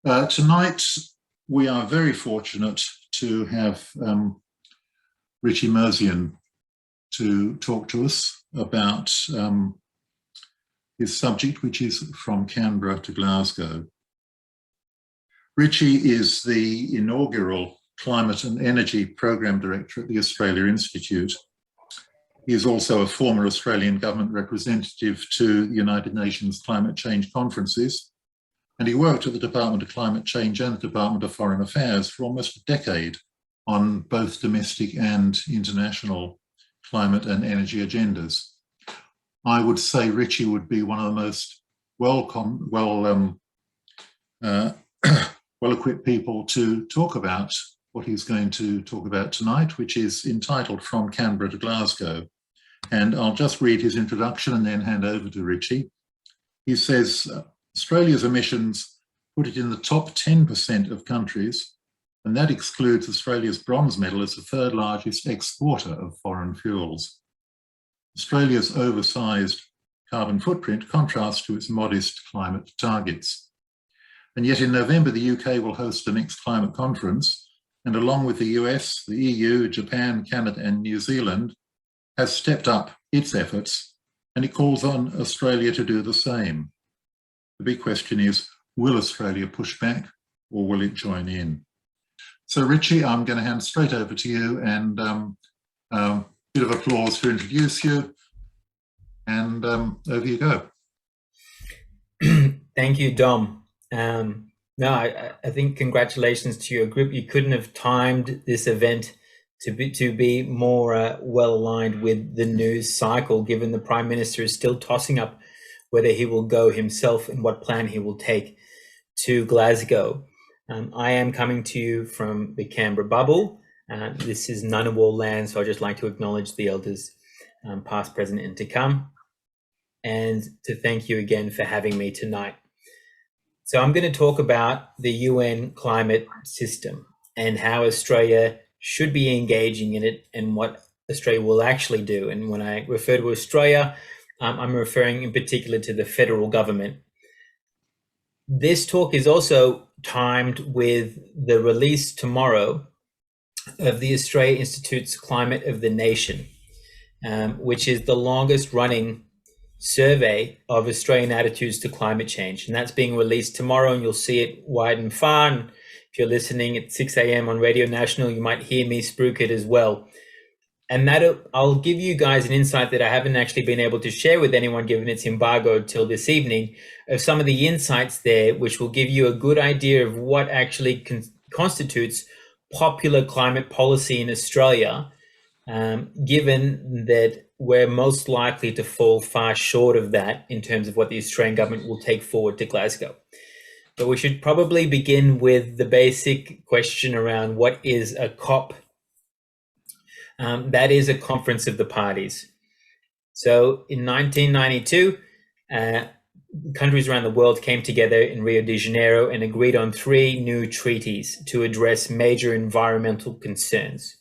Tonight, we are very fortunate to have Richie Merzian to talk to us about his subject, which is from Canberra to Glasgow. Richie is the inaugural Climate and Energy Program Director at the Australia Institute. He is also a former Australian government representative to the United Nations Climate Change Conferences, and he worked at the Department of Climate Change and the Department of Foreign Affairs for almost a decade on both domestic and international climate and energy agendas. I would say Richie would be one of the most well-equipped people to talk about what he's going to talk about tonight, which is entitled From Canberra to Glasgow. And I'll just read his introduction and then hand over to Richie. He says, Australia's emissions put it in the top 10% of countries, and that excludes Australia's bronze medal as the third largest exporter of foreign fuels. Australia's oversized carbon footprint contrasts to its modest climate targets. And yet in November, the UK will host the next climate conference, and along with the US, the EU, Japan, Canada, and New Zealand, has stepped up its efforts, and it calls on Australia to do the same. The big question is, will Australia push back or will it join in? So Richie, I'm going to hand straight over to you, and a bit of applause to introduce you, and over you go. Thank you, Dom. No, I think congratulations to your group. You couldn't have timed this event to be more well aligned with the news cycle, given the Prime Minister is still tossing up whether he will go himself and what plan he will take to Glasgow. I am coming to you from the Canberra bubble. This is Ngunnawal land, so I'd just like to acknowledge the elders, past, present, and to come, and to thank you again for having me tonight. So I'm going to talk about the UN climate system and how Australia should be engaging in it and what Australia will actually do. And when I refer to Australia, I'm referring in particular to the federal government. This talk is also timed with the release tomorrow of the Australia Institute's Climate of the Nation, which is the longest running survey of Australian attitudes to climate change. And that's being released tomorrow, and you'll see it wide and far. And if you're listening at 6 a.m. on Radio National, you might hear me spruik it as well. And that I'll give you guys an insight that I haven't actually been able to share with anyone, given its embargo till this evening, of some of the insights there, which will give you a good idea of what actually constitutes popular climate policy in Australia, given that we're most likely to fall far short of that in terms of what the Australian government will take forward to Glasgow. But we should probably begin with the basic question around what is a COP. That is a conference of the parties. So in 1992, countries around the world came together in Rio de Janeiro and agreed on 3 new treaties to address major environmental concerns.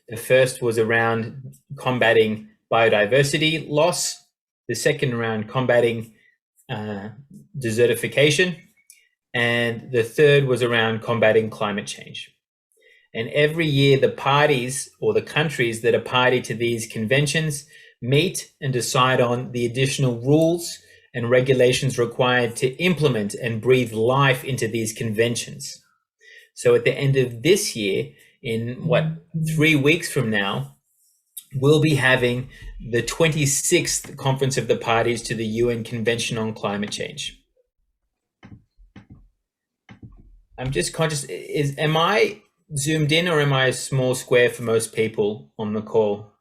The first was around combating biodiversity loss, the second around combating desertification, and the third was around combating climate change. And every year the parties, or the countries that are party to these conventions, meet and decide on the additional rules and regulations required to implement and breathe life into these conventions. So at the end of this year, in 3 weeks from now, we'll be having the 26th Conference of the Parties to the UN Convention on Climate Change. I'm just conscious, am I zoomed in or am I a small square for most people on the call?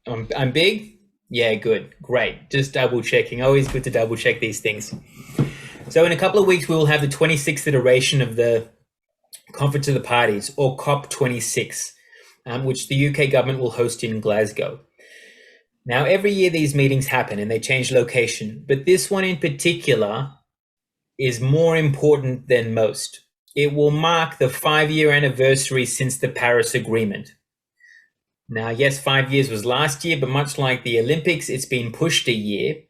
I'm big? Yeah, good, great. Just double checking, always good to double check these things. So in a couple of weeks, we will have the 26th iteration of the Conference of the Parties, or COP26, which the UK government will host in Glasgow. Now, every year these meetings happen and they change location, but this one in particular is more important than most. It will mark the 5-year anniversary since the Paris Agreement. Now, yes, 5 years was last year, but much like the Olympics, it's been pushed a year.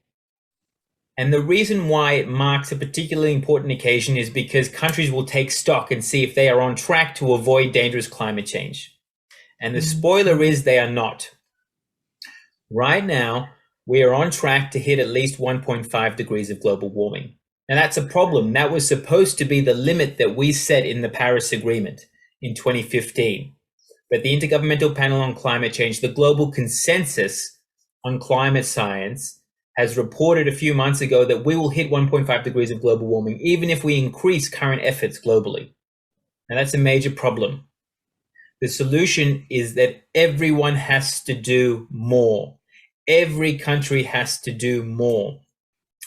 And the reason why it marks a particularly important occasion is because countries will take stock and see if they are on track to avoid dangerous climate change. And the spoiler is they are not. Right now, we are on track to hit at least 1.5 degrees of global warming. Now that's a problem. That was supposed to be the limit that we set in the Paris Agreement in 2015. But the Intergovernmental Panel on Climate Change, the global consensus on climate science, has reported a few months ago that we will hit 1.5 degrees of global warming, even if we increase current efforts globally. Now that's a major problem. The solution is that everyone has to do more. Every country has to do more.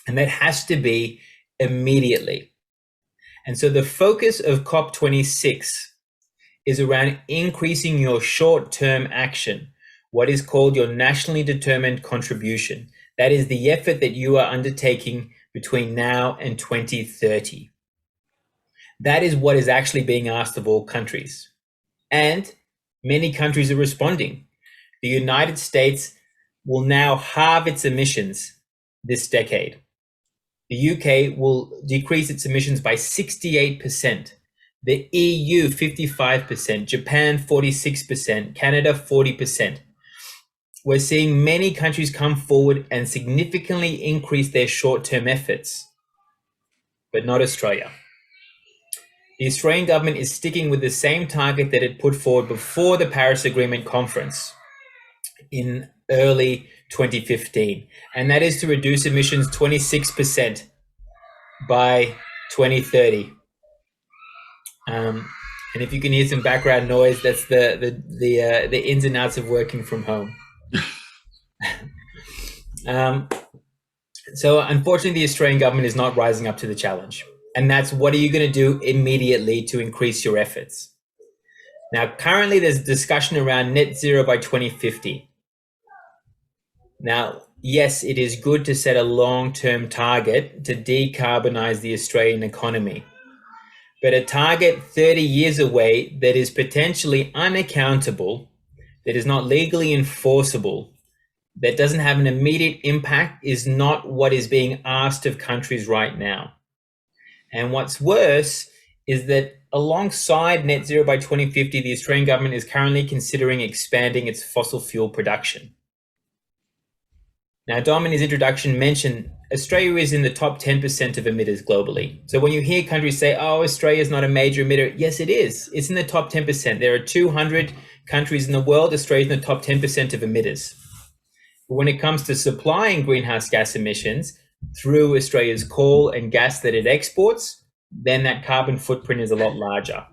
And that has to be immediately. And so the focus of COP26 is around increasing your short-term action, what is called your nationally determined contribution. That is the effort that you are undertaking between now and 2030. That is what is actually being asked of all countries. And many countries are responding. The United States will now halve its emissions this decade. The UK will decrease its emissions by 68%. The EU, 55%, Japan, 46%, Canada, 40%. We're seeing many countries come forward and significantly increase their short-term efforts, but not Australia. The Australian government is sticking with the same target that it put forward before the Paris Agreement conference in early 2015, and that is to reduce emissions 26% by 2030. And if you can hear some background noise, that's the ins and outs of working from home. So unfortunately, the Australian government is not rising up to the challenge. And that's what are you going to do immediately to increase your efforts? Now, currently there's discussion around net zero by 2050. Now, yes, it is good to set a long-term target to decarbonize the Australian economy. But a target 30 years away that is potentially unaccountable, that is not legally enforceable, that doesn't have an immediate impact is not what is being asked of countries right now. And what's worse is that alongside net zero by 2050, the Australian government is currently considering expanding its fossil fuel production. Now, Dom in his introduction mentioned Australia is in the top 10% of emitters globally. So when you hear countries say, oh, Australia is not a major emitter, yes, it is. It's in the top 10%. There are 200 countries in the world. Australia is in the top 10% of emitters. But when it comes to supplying greenhouse gas emissions through Australia's coal and gas that it exports, then that carbon footprint is a lot larger.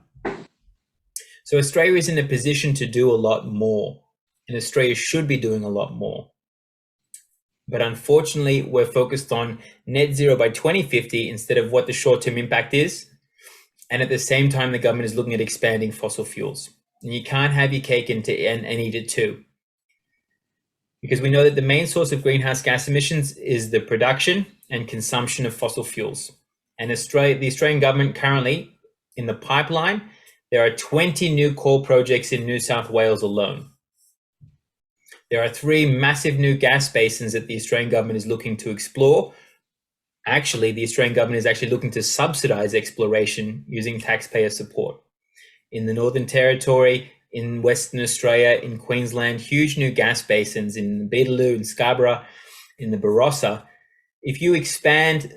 So Australia is in a position to do a lot more, and Australia should be doing a lot more. But unfortunately, we're focused on net zero by 2050 instead of what the short-term impact is. And at the same time, the government is looking at expanding fossil fuels. And you can't have your cake and eat it too. Because we know that the main source of greenhouse gas emissions is the production and consumption of fossil fuels. And the Australian government currently, in the pipeline, there are 20 new coal projects in New South Wales alone. There are 3 massive new gas basins that the Australian government is looking to explore. Actually, the Australian government is actually looking to subsidize exploration using taxpayer support. In the Northern Territory, in Western Australia, in Queensland, huge new gas basins in Beetaloo, in Scarborough, in the Barossa. If you expand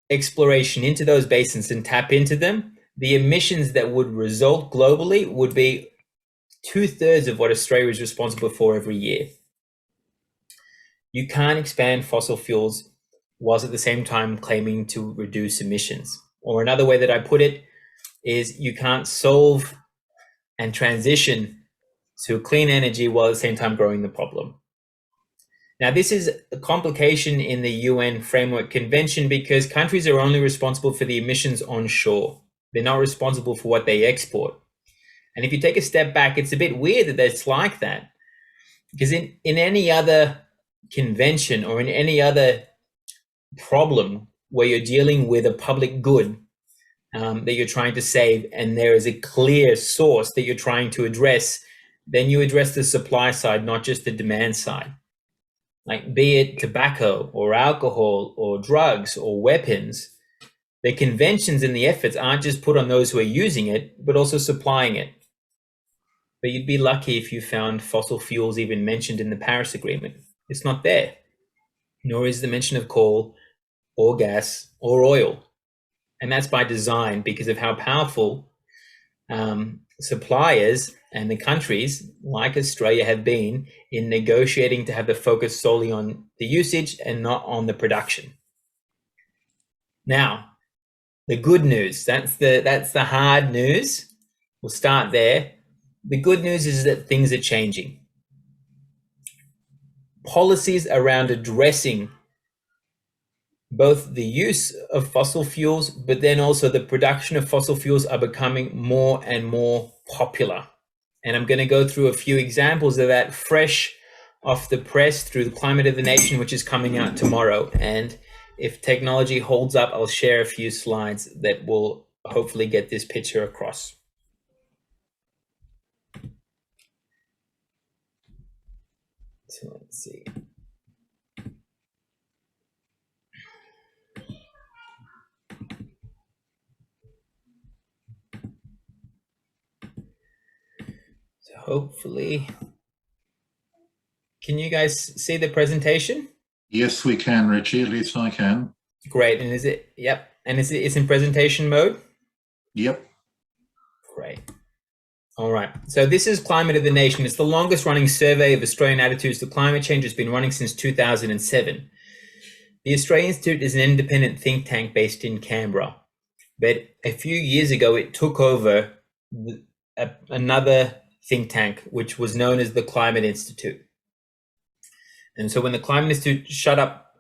exploration into those basins and tap into them, the emissions that would result globally would be 2/3 of what Australia is responsible for every year. You can't expand fossil fuels whilst at the same time claiming to reduce emissions. Or another way that I put it is you can't solve and transition to clean energy while at the same time growing the problem. Now, this is a complication in the UN Framework Convention because countries are only responsible for the emissions onshore. They're not responsible for what they export. And if you take a step back, it's a bit weird that it's like that. Because in any other convention or in any other problem where you're dealing with a public good that you're trying to save and there is a clear source that you're trying to address, then you address the supply side, not just the demand side. like be it tobacco or alcohol or drugs or weapons, the conventions and the efforts aren't just put on those who are using it, but also supplying it. But you'd be lucky if you found fossil fuels even mentioned in the Paris Agreement. It's not there, nor is the mention of coal or gas or oil. And that's by design because of how powerful suppliers and the countries like Australia have been in negotiating to have the focus solely on the usage and not on the production. Now, the good news, that's the hard news. We'll start there. The good news is that things are changing. Policies around addressing both the use of fossil fuels, but then also the production of fossil fuels are becoming more and more popular. And I'm going to go through a few examples of that fresh off the press through the Climate of the Nation, which is coming out tomorrow. And if technology holds up, I'll share a few slides that will hopefully get this picture across. So let's see. So hopefully, can you guys see the presentation? Yes, we can, Richie. At least I can. Great. And is it? Yep. And it's in presentation mode? Yep. Great. All right. So this is Climate of the Nation. It's the longest running survey of Australian attitudes to climate change. It's been running since 2007. The Australian Institute is an independent think tank based in Canberra. But a few years ago, it took over another think tank, which was known as the Climate Institute. And so when the Climate Institute shut up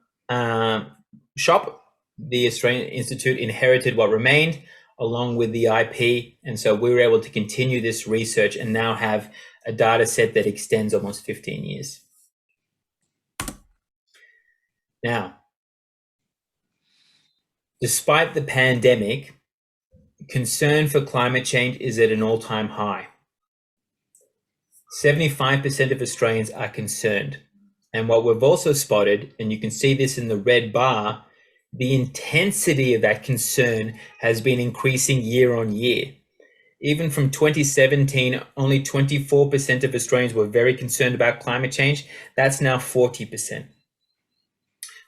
shop, the Australian Institute inherited what remained along with the IP. And so we were able to continue this research and now have a data set that extends almost 15 years. Now, despite the pandemic, concern for climate change is at an all-time high. 75% of Australians are concerned. And what we've also spotted, and you can see this in the red bar, the intensity of that concern has been increasing year on year. Even from 2017, only 24% of Australians were very concerned about climate change. That's now 40%.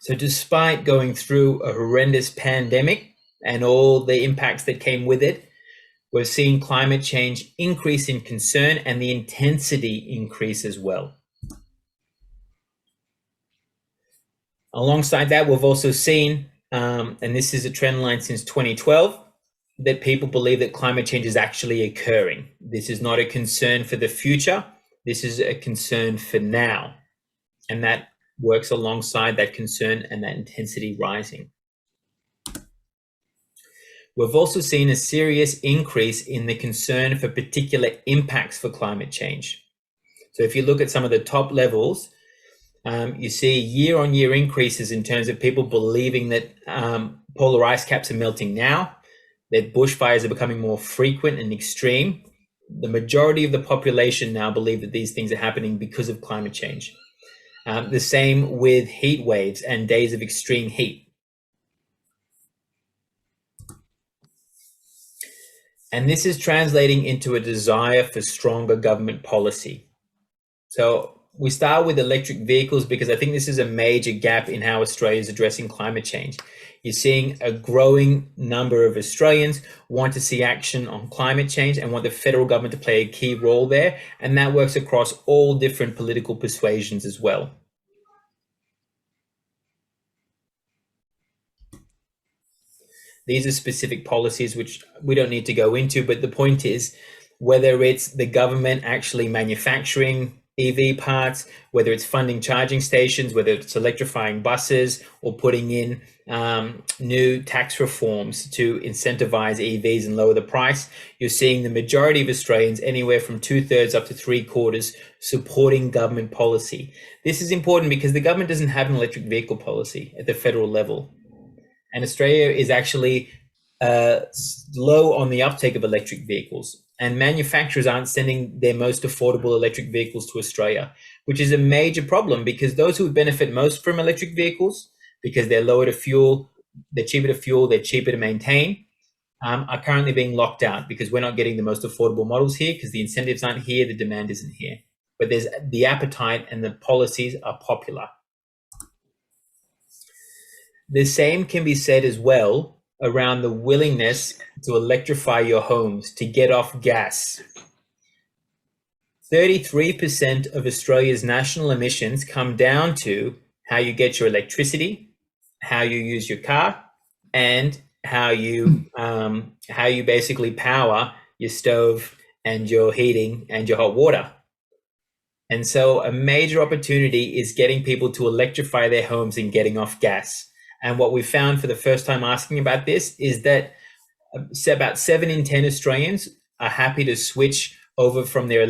So despite going through a horrendous pandemic and all the impacts that came with it, we're seeing climate change increase in concern and the intensity increase as well. Alongside that, we've also seen, and this is a trend line since 2012, that people believe that climate change is actually occurring. This is not a concern for the future. This is a concern for now. And that works alongside that concern and that intensity rising. We've also seen a serious increase in the concern for particular impacts for climate change. So if you look at some of the top levels, you see year-on-year increases in terms of people believing that polar ice caps are melting now, that bushfires are becoming more frequent and extreme. The majority of the population now believe that these things are happening because of climate change. The same with heat waves and days of extreme heat. And this is translating into a desire for stronger government policy. So we start with electric vehicles because I think this is a major gap in how Australia is addressing climate change. You're seeing a growing number of Australians want to see action on climate change and want the federal government to play a key role there. And that works across all different political persuasions as well. These are specific policies which we don't need to go into, but the point is whether it's the government actually manufacturing EV parts, whether it's funding charging stations, whether it's electrifying buses or putting in new tax reforms to incentivize EVs and lower the price, you're seeing the majority of Australians, anywhere from 2/3 up to 3/4, supporting government policy. This is important because the government doesn't have an electric vehicle policy at the federal level. And Australia is actually low on the uptake of electric vehicles. And manufacturers aren't sending their most affordable electric vehicles to Australia. which is a major problem because those who would benefit most from electric vehicles, because they're lower to fuel, they're cheaper to fuel, they're cheaper to maintain, are currently being locked out because we're not getting the most affordable models here because the incentives aren't here, the demand isn't here. But there's the appetite and the policies are popular. The same can be said as well around the willingness to electrify your homes, to get off gas. 33% of Australia's national emissions come down to how you get your electricity, how you use your car, and how you basically power your stove and your heating and your hot water. And so a major opportunity is getting people to electrify their homes and getting off gas. And what we found for the first time asking about this is that about 7 in 10 Australians are happy to switch over from their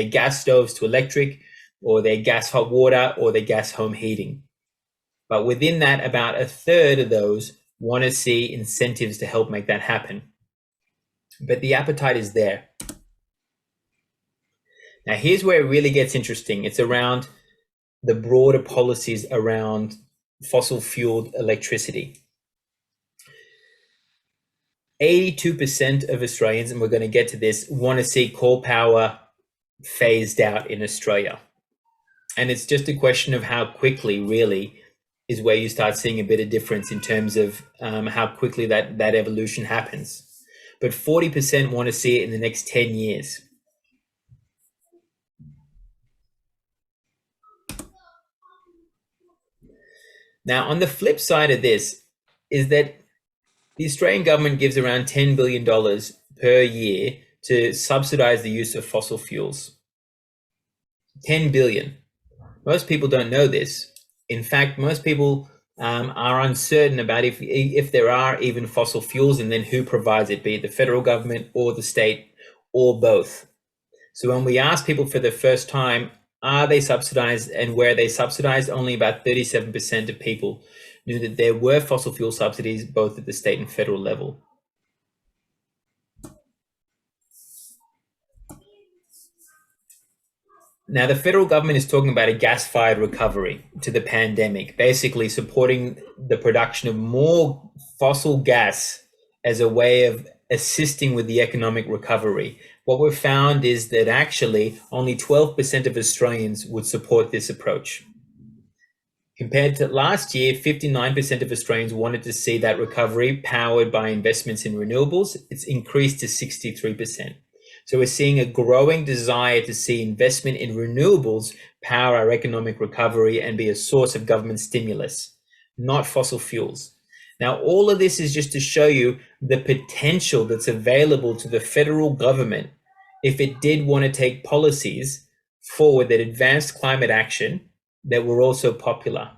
gas stoves to electric, or their gas hot water, or their gas home heating. But within that, about a third of those want to see incentives to help make that happen. But the appetite is there. Now, here's where it really gets interesting. It's around the broader policies around fossil-fueled electricity. 82% of Australians, and we're going to get to this, want to see coal power phased out in Australia. And it's just a question of how quickly, really, is where you start seeing a bit of difference in terms of how quickly that evolution happens. But 40% want to see it in the next 10 years. Now, on the flip side of this is that the Australian government gives around $10 billion per year to subsidize the use of fossil fuels. 10 billion. Most people don't know this. In fact, most people are uncertain about if there are even fossil fuels and then who provides it, be it the federal government or the state or both. So when we ask people for the first time, are they subsidized and where are they subsidized, only about 37% of people knew that there were fossil fuel subsidies both at the state and federal level. Now, the federal government is talking about a gas-fired recovery to the pandemic, basically supporting the production of more fossil gas as a way of assisting with the economic recovery. What we've found is that actually only 12% of Australians would support this approach. Compared to last year, 59% of Australians wanted to see that recovery powered by investments in renewables. It's increased to 63%. So we're seeing a growing desire to see investment in renewables power our economic recovery and be a source of government stimulus, not fossil fuels. Now, all of this is just to show you the potential that's available to the federal government if it did want to take policies forward that advanced climate action that were also popular.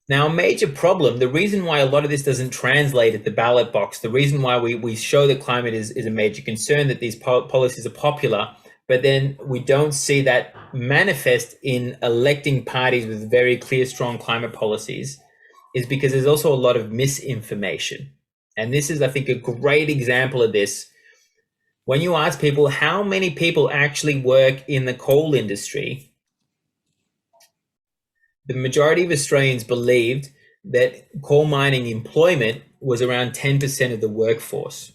Now, a major problem, the reason why a lot of this doesn't translate at the ballot box, the reason why we show that climate is a major concern, that these policies are popular, but then we don't see that manifest in electing parties with very clear, strong climate policies, is because there's also a lot of misinformation. And this is, I think, a great example of this. When you ask people how many people actually work in the coal industry, the majority of Australians believed that coal mining employment was around 10% of the workforce.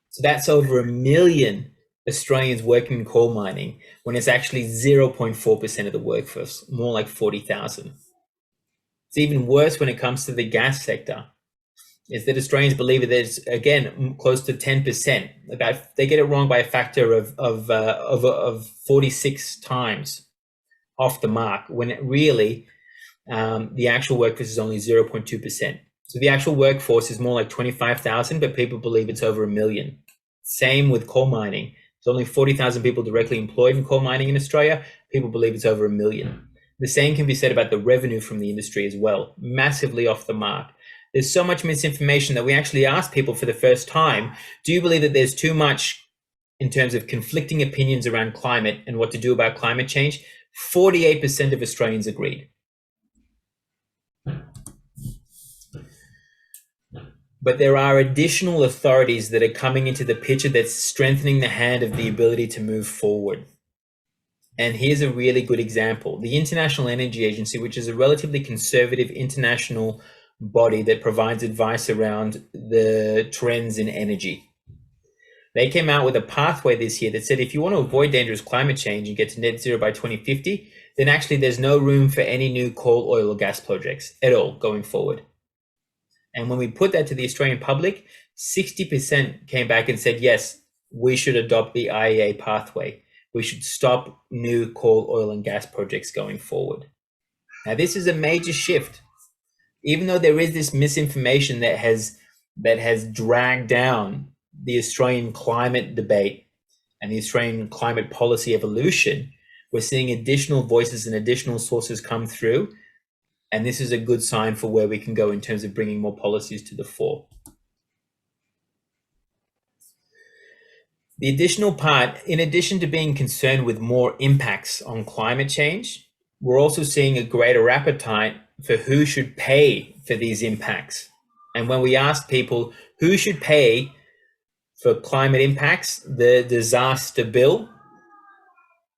So that's over 1 million Australians working in coal mining, when it's actually 0.4% of the workforce, more like 40,000. It's even worse when it comes to the gas sector, is that Australians believe that it's, again, close to 10%. They get it wrong by a factor of 46 times off the mark, when it really, the actual workforce is only 0.2%. So the actual workforce is more like 25,000, but people believe it's over 1 million. Same with coal mining. There's only 40,000 people directly employed in coal mining in Australia. People believe it's over 1 million. The same can be said about the revenue from the industry as well, massively off the mark. There's so much misinformation that we actually asked people for the first time, do you believe that there's too much in terms of conflicting opinions around climate and what to do about climate change? 48% of Australians agreed. But there are additional authorities that are coming into the picture that's strengthening the hand of the ability to move forward. And here's a really good example. The International Energy Agency, which is a relatively conservative international body that provides advice around the trends in energy. They came out with a pathway this year that said if you want to avoid dangerous climate change and get to net zero by 2050, then actually there's no room for any new coal, oil, or gas projects at all going forward. And when we put that to the Australian public, 60% came back and said, yes, we should adopt the IEA pathway. We should stop new coal, oil, and gas projects going forward. Now, this is a major shift. Even though there is this misinformation that has dragged down the Australian climate debate and the Australian climate policy evolution, we're seeing additional voices and additional sources come through. And this is a good sign for where we can go in terms of bringing more policies to the fore. The additional part, in addition to being concerned with more impacts on climate change, we're also seeing a greater appetite for who should pay for these impacts. And when we asked people who should pay for climate impacts, the disaster bill,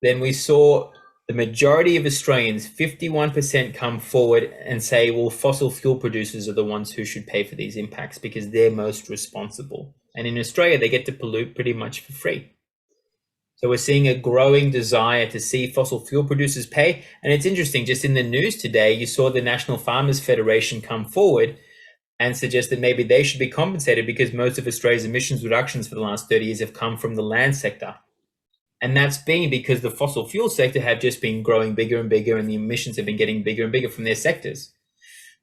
then we saw the majority of Australians, 51%, come forward and say, well, fossil fuel producers are the ones who should pay for these impacts because they're most responsible. And in Australia, they get to pollute pretty much for free. So we're seeing a growing desire to see fossil fuel producers pay. And it's interesting, just in the news today, you saw the National Farmers Federation come forward and suggest that maybe they should be compensated because most of Australia's emissions reductions for the last 30 years have come from the land sector. And that's been because the fossil fuel sector have just been growing bigger and bigger, and the emissions have been getting bigger and bigger from their sectors.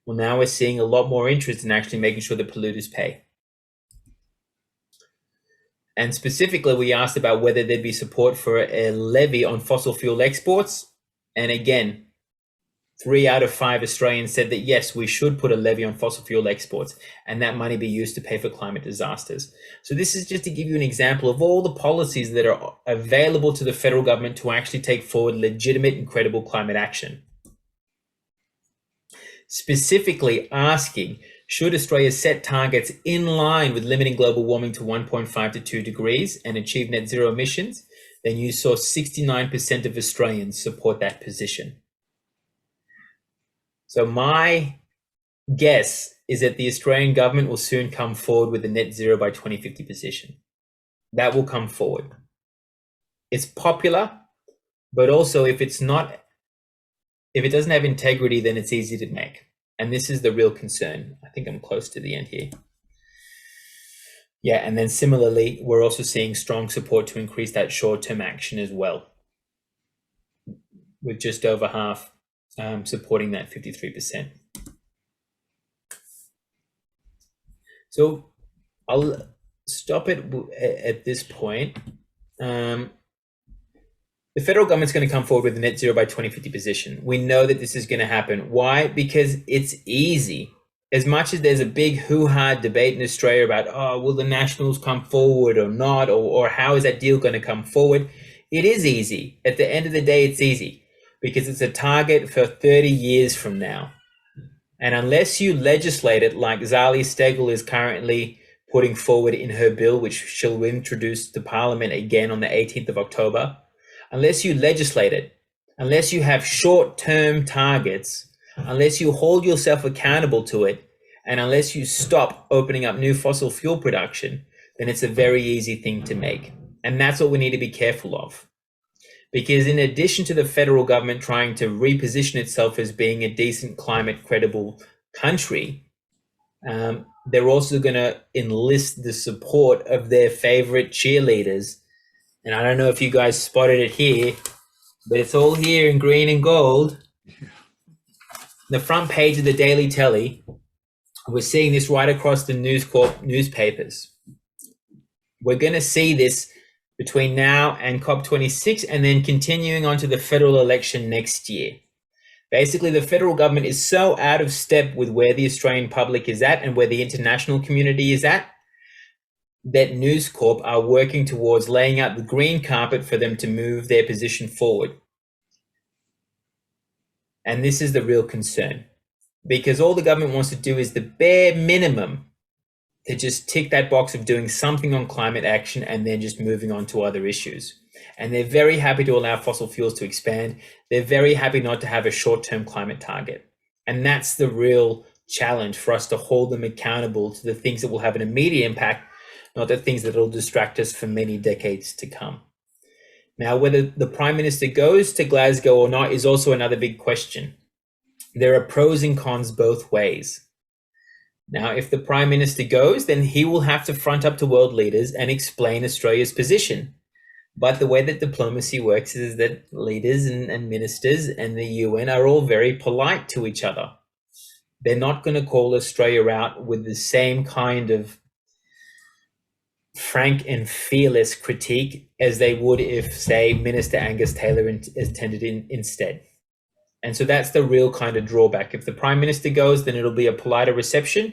Well, now we're seeing a lot more interest in actually making sure the polluters pay. And specifically, we asked about whether there'd be support for a levy on fossil fuel exports. And again, 3 out of 5 Australians said that, yes, we should put a levy on fossil fuel exports and that money be used to pay for climate disasters. So this is just to give you an example of all the policies that are available to the federal government to actually take forward legitimate and credible climate action. Specifically asking, should Australia set targets in line with limiting global warming to 1.5 to 2 degrees and achieve net zero emissions? Then you saw 69% of Australians support that position. So my guess is that the Australian government will soon come forward with a net zero by 2050 position. That will come forward. It's popular, but also if it doesn't have integrity, then it's easy to make. And this is the real concern. I think I'm close to the end here. Yeah, and then similarly, we're also seeing strong support to increase that short-term action as well, with just over half supporting that 53%. So I'll stop it at this point. The federal government's going to come forward with a net zero by 2050 position. We know that this is going to happen. Why? Because it's easy. As much as there's a big hoo-ha debate in Australia about, oh, will the Nationals come forward or not, or how is that deal going to come forward? It is easy. At the end of the day, it's easy because it's a target for 30 years from now. And unless you legislate it like Zali Steggall is currently putting forward in her bill, which she'll introduce to Parliament again on the 18th of October, unless you legislate it, unless you have short-term targets, unless you hold yourself accountable to it, and unless you stop opening up new fossil fuel production, then it's a very easy thing to make. And that's what we need to be careful of. Because in addition to the federal government trying to reposition itself as being a decent climate credible country, they're also going to enlist the support of their favorite cheerleaders. And I don't know if you guys spotted it here, but it's all here in green and gold. The front page of the Daily Telly, we're seeing this right across the News Corp newspapers. We're going to see this between now and COP26 and then continuing on to the federal election next year. Basically, the federal government is so out of step with where the Australian public is at and where the international community is at, that News Corp are working towards laying out the green carpet for them to move their position forward. And this is the real concern, because all the government wants to do is the bare minimum to just tick that box of doing something on climate action and then just moving on to other issues. And they're very happy to allow fossil fuels to expand. They're very happy not to have a short-term climate target. And that's the real challenge for us to hold them accountable to the things that will have an immediate impact, not the things that will distract us for many decades to come. Now, whether the Prime Minister goes to Glasgow or not is also another big question. There are pros and cons both ways. Now, if the Prime Minister goes, then he will have to front up to world leaders and explain Australia's position. But the way that diplomacy works is that leaders and ministers and the UN are all very polite to each other. They're not going to call Australia out with the same kind of frank and fearless critique as they would if, say, Minister Angus Taylor attended instead. And so that's the real kind of drawback. If the Prime Minister goes, then it'll be a politer reception.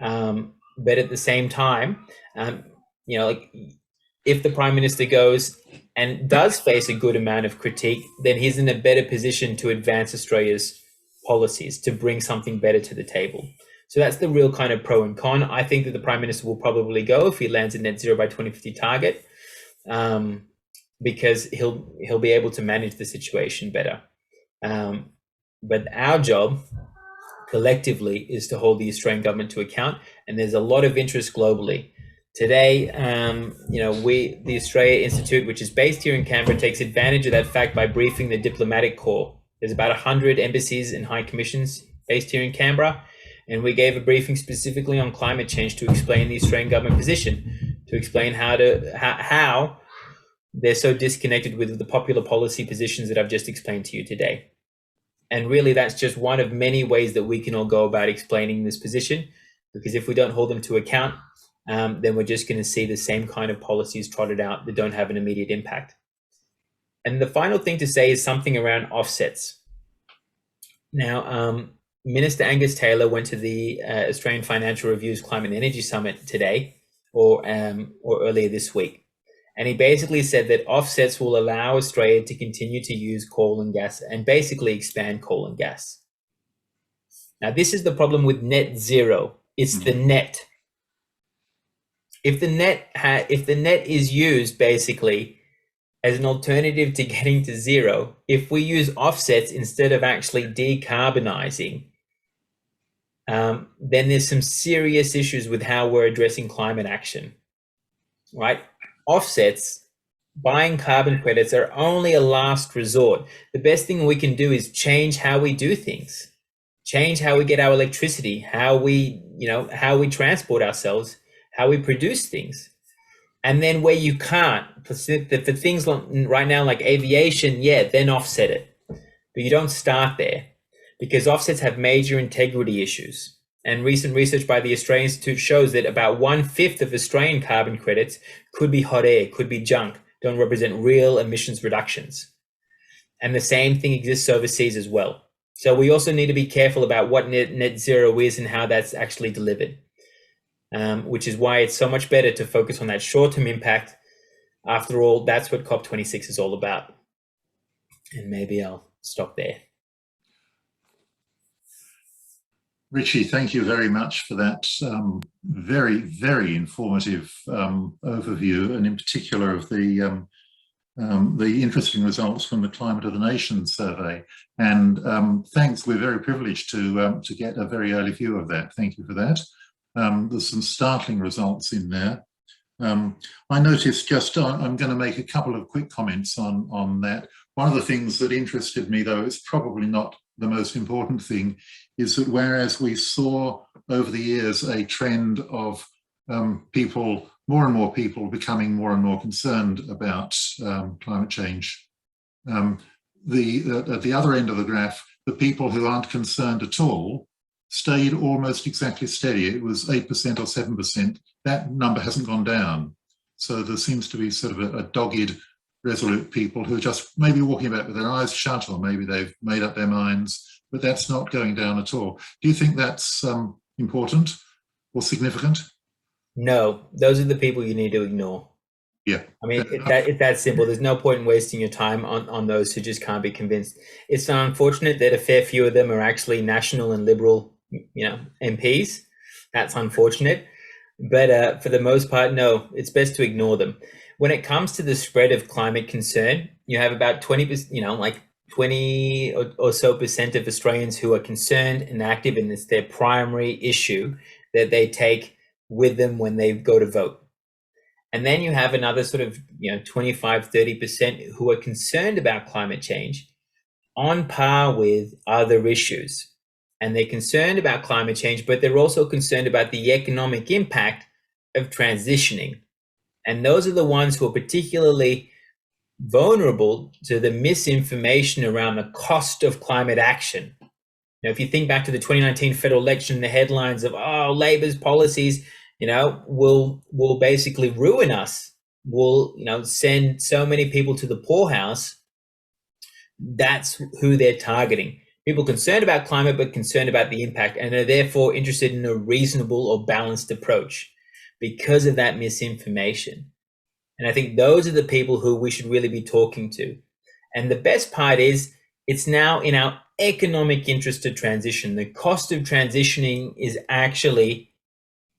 But at the same time, if the Prime Minister goes and does face a good amount of critique, then he's in a better position to advance Australia's policies, to bring something better to the table. So that's the real kind of pro and con. I think that the Prime Minister will probably go if he lands a net zero by 2050 target, because he'll be able to manage the situation better. But our job collectively is to hold the Australian government to account, and there's a lot of interest globally. Today, the Australia Institute, which is based here in Canberra, takes advantage of that fact by briefing the diplomatic corps. There's about 100 embassies and high commissions based here in Canberra, and we gave a briefing specifically on climate change to explain the Australian government position, to explain how they're so disconnected with the popular policy positions that I've just explained to you today. And really, that's just one of many ways that we can all go about explaining this position, because if we don't hold them to account, then we're just going to see the same kind of policies trotted out that don't have an immediate impact. And the final thing to say is something around offsets. Now, Minister Angus Taylor went to the Australian Financial Review's Climate and Energy Summit today, or earlier this week. And he basically said that offsets will allow Australia to continue to use coal and gas and basically expand coal and gas. Now, this is the problem with net zero. It's the net. If the net is used basically as an alternative to getting to zero, if we use offsets instead of actually decarbonizing, then there's some serious issues with how we're addressing climate action, right? Offsets, buying carbon credits, are only a last resort. The best thing we can do is change how we do things, change how we get our electricity, how we transport ourselves, how we produce things. And then where you can't, for things right now like aviation, then offset it. But you don't start there, because offsets have major integrity issues. And recent research by the Australian Institute shows that about 1/5 of Australian carbon credits could be hot air, could be junk, don't represent real emissions reductions. And the same thing exists overseas as well. So we also need to be careful about what net zero is and how that's actually delivered, which is why it's so much better to focus on that short-term impact. After all, that's what COP26 is all about. And maybe I'll stop there. Richie, thank you very much for that very, very informative overview, and in particular of the interesting results from the Climate of the Nations survey. And thanks, we're very privileged to get a very early view of that. Thank you for that. There's some startling results in there. I noticed I'm going to make a couple of quick comments on that. One of the things that interested me, though, is probably not the most important thing, is that whereas we saw over the years a trend of more and more people becoming more and more concerned about climate change, at the other end of the graph, the people who aren't concerned at all stayed almost exactly steady. It was 8% or 7%. That number hasn't gone down. So there seems to be sort of a dogged, resolute people who are just maybe walking about with their eyes shut, or maybe they've made up their minds, but that's not going down at all. Do you think that's important or significant? No, those are the people you need to ignore. Yeah. I mean, it's that simple. There's no point in wasting your time on those who just can't be convinced. It's unfortunate that a fair few of them are actually National and Liberal, MPs. That's unfortunate. But for the most part, no, it's best to ignore them. When it comes to the spread of climate concern, you have about 20%, like 20 or so percent of Australians who are concerned and active, and it's their primary issue that they take with them when they go to vote. And then you have another sort of 25, 30% who are concerned about climate change on par with other issues. And they're concerned about climate change, but they're also concerned about the economic impact of transitioning. And those are the ones who are particularly vulnerable to the misinformation around the cost of climate action. Now, if you think back to the 2019 federal election, the headlines of, Labor's policies, will basically ruin us, will, send so many people to the poorhouse. That's who they're targeting. People concerned about climate, but concerned about the impact, and are therefore interested in a reasonable or balanced approach because of that misinformation. And I think those are the people who we should really be talking to. And the best part is it's now in our economic interest to transition. The cost of transitioning is actually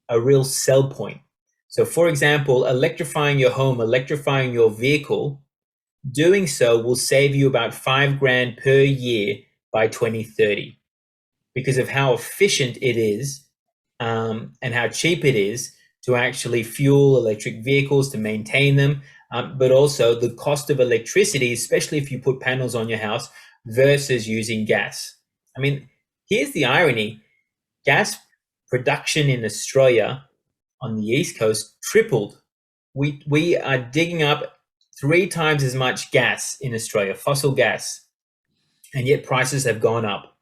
a real sell point. So for example, electrifying your home, electrifying your vehicle, doing so will save you about $5,000 per year by 2030 because of how efficient it is and how cheap it is to actually fuel electric vehicles, to maintain them, but also the cost of electricity, especially if you put panels on your house versus using gas. I mean, here's the irony. Gas production in Australia on the East Coast tripled. We are digging up 3 times as much gas in Australia, fossil gas, and yet prices have gone up.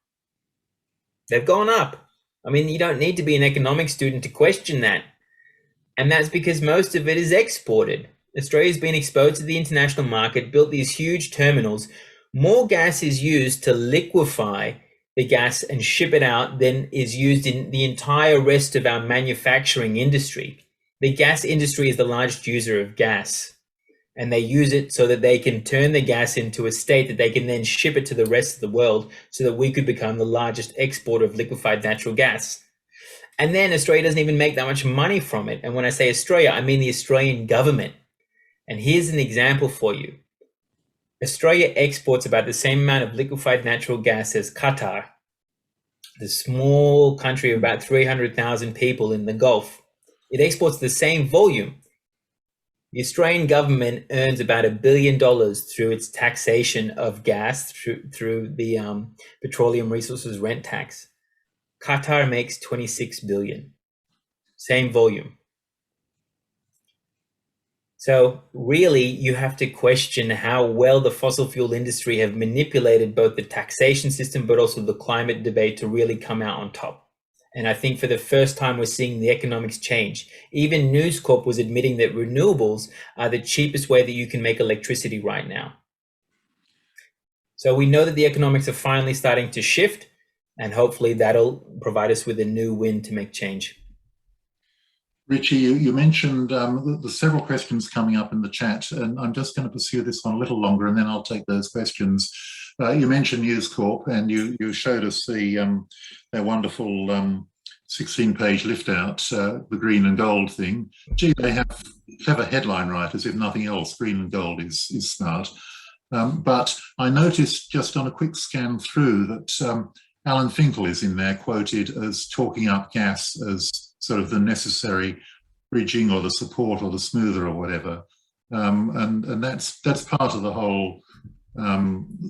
They've gone up. I mean, you don't need to be an economics student to question that. And that's because most of it is exported. Australia's been exposed to the international market, built these huge terminals. More gas is used to liquefy the gas and ship it out than is used in the entire rest of our manufacturing industry. The gas industry is the largest user of gas, and they use it so that they can turn the gas into a state that they can then ship it to the rest of the world so that we could become the largest exporter of liquefied natural gas. And then Australia doesn't even make that much money from it. And when I say Australia, I mean the Australian government. And here's an example for you. Australia exports about the same amount of liquefied natural gas as Qatar, the small country of about 300,000 people in the Gulf. It exports the same volume. The Australian government earns about $1 billion through its taxation of gas through the petroleum resources rent tax. Qatar makes 26 billion, same volume. So really, you have to question how well the fossil fuel industry have manipulated both the taxation system, but also the climate debate to really come out on top. And I think for the first time, we're seeing the economics change. Even News Corp was admitting that renewables are the cheapest way that you can make electricity right now. So we know that the economics are finally starting to shift, and hopefully that'll provide us with a new wind to make change. Richie, you mentioned the several questions coming up in the chat, and I'm just going to pursue this one a little longer, and then I'll take those questions. You mentioned News Corp, and you showed us their wonderful 16-page lift out, the green and gold thing. Gee, they have clever headline writers, if nothing else. Green and gold is smart. But I noticed just on a quick scan through that Alan Finkel is in there quoted as talking up gas as sort of the necessary bridging or the support or the smoother or whatever. And that's part of the whole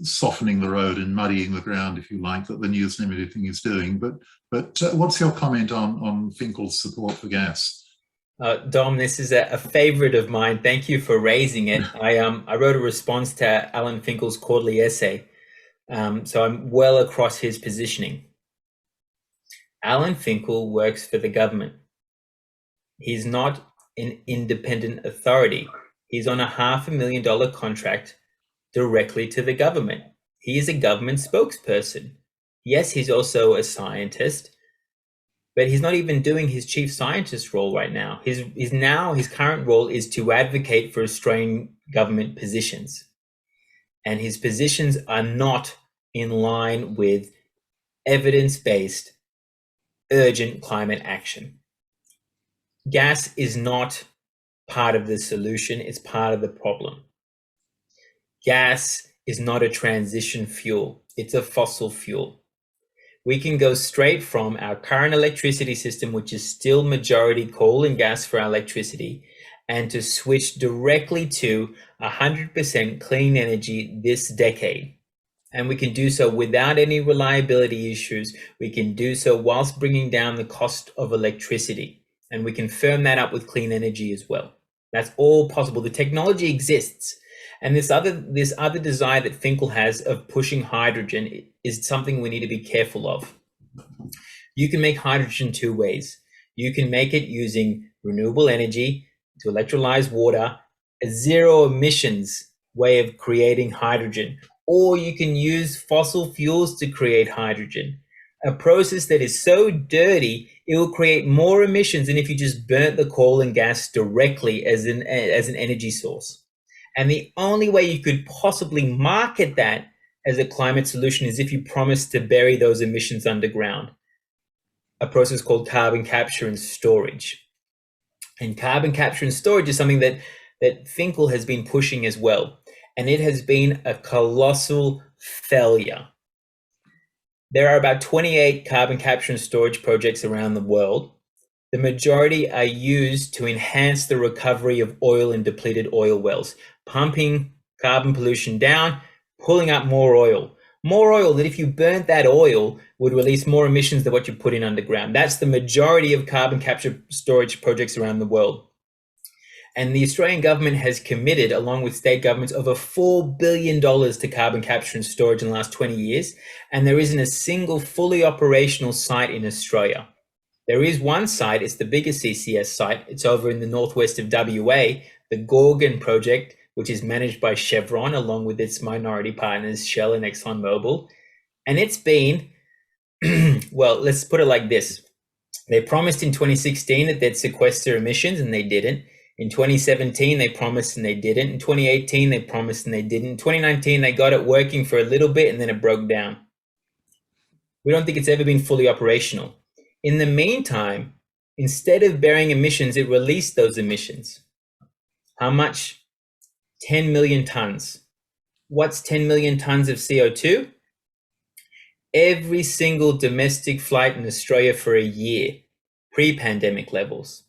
softening the road and muddying the ground, if you like, that the News Limited thing is doing. But what's your comment on Finkel's support for gas? Dom, this is a favorite of mine. Thank you for raising it. I wrote a response to Alan Finkel's quarterly essay. So I'm well across his positioning. Alan Finkel works for the government. He's not an independent authority. He's on a $500,000 contract directly to the government. He is a government spokesperson. Yes, he's also a scientist, but he's not even doing his chief scientist role right now. His current role is to advocate for Australian government positions. And his positions are not in line with evidence-based urgent climate action. gas is not part of the solution, it's part of the problem. Gas is not a transition fuel, it's a fossil fuel. We can go straight from our current electricity system, which is still majority coal and gas for our electricity, and to switch directly to 100% clean energy this decade. And we can do so without any reliability issues. We can do so whilst bringing down the cost of electricity. And we can firm that up with clean energy as well. That's all possible. The technology exists. And this other desire that Finkel has of pushing hydrogen is something we need to be careful of. You can make hydrogen two ways. You can make it using renewable energy to electrolyze water, a zero emissions way of creating hydrogen, or you can use fossil fuels to create hydrogen, a process that is so dirty it will create more emissions than if you just burnt the coal and gas directly as an energy source. And the only way you could possibly market that as a climate solution is if you promise to bury those emissions underground, a process called carbon capture and storage. And carbon capture and storage is something that Finkel has been pushing as well. And it has been a colossal failure. There are about 28 carbon capture and storage projects around the world. The majority are used to enhance the recovery of oil and depleted oil wells, pumping carbon pollution down, pulling up more oil that if you burnt that oil would release more emissions than what you put in underground. That's the majority of carbon capture storage projects around the world. And the Australian government has committed, along with state governments, over $4 billion to carbon capture and storage in the last 20 years. And there isn't a single fully operational site in Australia. There is one site, it's the biggest CCS site. It's over in the northwest of WA, the Gorgon project, which is managed by Chevron, along with its minority partners, Shell and ExxonMobil. And it's been, well, let's put it like this. They promised in 2016 that they'd sequester emissions, and they didn't. In 2017, they promised and they didn't. In 2018, they promised and they didn't. In 2019, they got it working for a little bit and then it broke down. We don't think it's ever been fully operational. In the meantime, instead of burying emissions, it released those emissions. How much? 10 million tons. What's 10 million tons of CO2? Every single domestic flight in Australia for a year, pre-pandemic levels.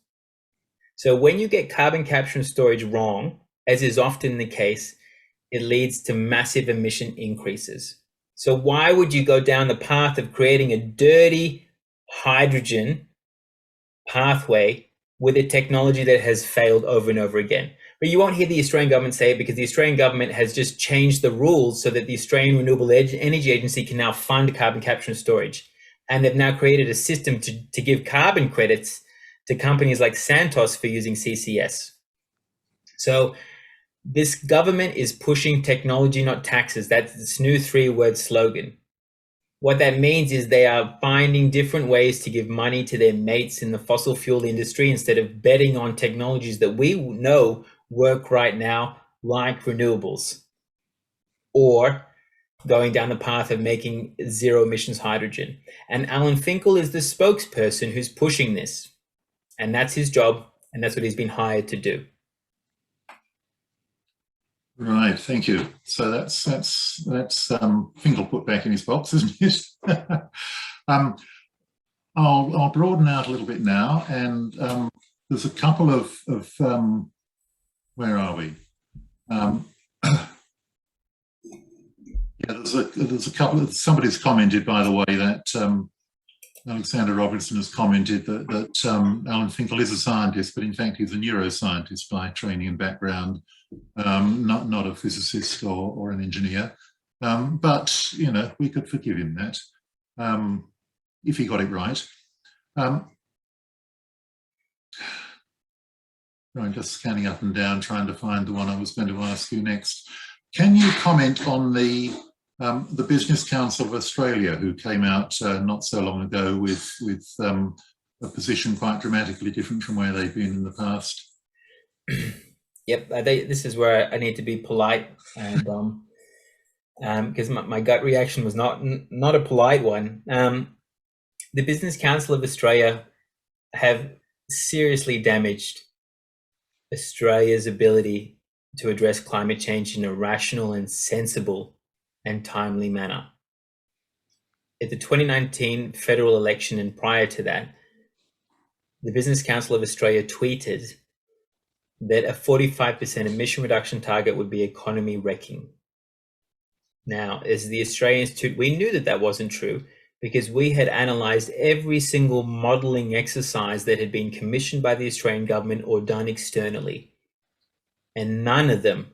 So when you get carbon capture and storage wrong, as is often the case, it leads to massive emission increases. So why would you go down the path of creating a dirty hydrogen pathway with a technology that has failed over and over again? But you won't hear the Australian government say it because the Australian government has just changed the rules so that the Australian Renewable Energy Agency can now fund carbon capture and storage. And they've now created a system to give carbon credits to companies like Santos for using CCS. So this government is pushing technology, not taxes. That's this new 3-word slogan. What that means is they are finding different ways to give money to their mates in the fossil fuel industry instead of betting on technologies that we know work right now, like renewables, or going down the path of making zero emissions hydrogen. And Alan Finkel is the spokesperson who's pushing this. And that's his job, and that's what he's been hired to do. Right, thank you. So that's Finkel put back in his box, isn't it? I'll broaden out a little bit now, and there's a couple of where are we? Yeah, there's a couple of, somebody's commented, by the way, that Alexander Robertson has commented that Alan Finkel is a scientist, but in fact he's a neuroscientist by training and background, not a physicist or an engineer. But, you know, we could forgive him that if he got it right. I'm just scanning up and down, trying to find the one I was going to ask you next. Can you comment on the Business Council of Australia, who came out not so long ago with a position quite dramatically different from where they've been in the past? Yep, this is where I need to be polite, and because my gut reaction was not a polite one. The Business Council of Australia have seriously damaged Australia's ability to address climate change in a rational and sensible and timely manner. At the 2019 federal election and prior to that, the Business Council of Australia tweeted that a 45% emission reduction target would be economy wrecking. Now, as the Australian Institute, we knew that that wasn't true because we had analysed every single modelling exercise that had been commissioned by the Australian government or done externally. And none of them